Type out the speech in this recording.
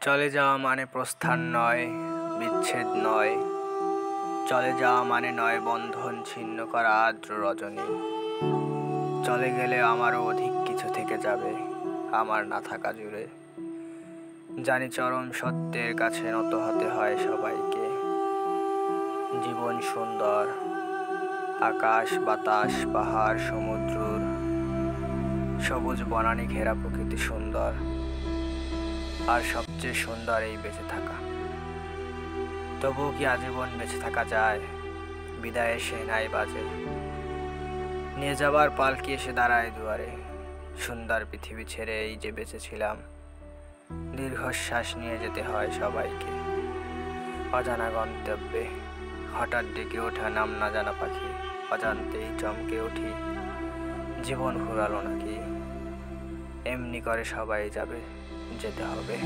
চলে যাওয়া মানে প্রস্থান নয়, বিচ্ছেদ নয়। চলে যাওয়া মানে নয় বন্ধন ছিন্ন করা আর্দ্র রজনী। চলে গেলে আমারও অধিক কিছু থেকে যাবে আমার না থাকা জুড়ে। জানি চরম সত্যের কাছে নত হতে হয় সবাইকে। জীবন সুন্দর, আকাশ বাতাস পাহাড় সমুদ্র, সবুজ বনানী ঘেরা প্রকৃতি সুন্দর। আর সবচেয়ে সুন্দর এই বেঁচে থাকা। তবুও কি আজীবন বেঁচে থাকা যায়? বিদায় এসে নাই বাজে, নিয়ে যাবার পালকি এসে দাঁড়ায় দুয়ারে। সুন্দর পৃথিবী ছেড়ে এই যে বেঁচেছিলাম, দীর্ঘশ্বাস নিয়ে যেতে হয় সবাইকে। অজানা গন্তব্যে হঠাৎ ডেকে ওঠা নাম না জানা পাখি, অজান্তেই চমকে উঠি। জীবন ফুরালো নাকি? এমনি করে সবাই যাবে, যেতে হবে।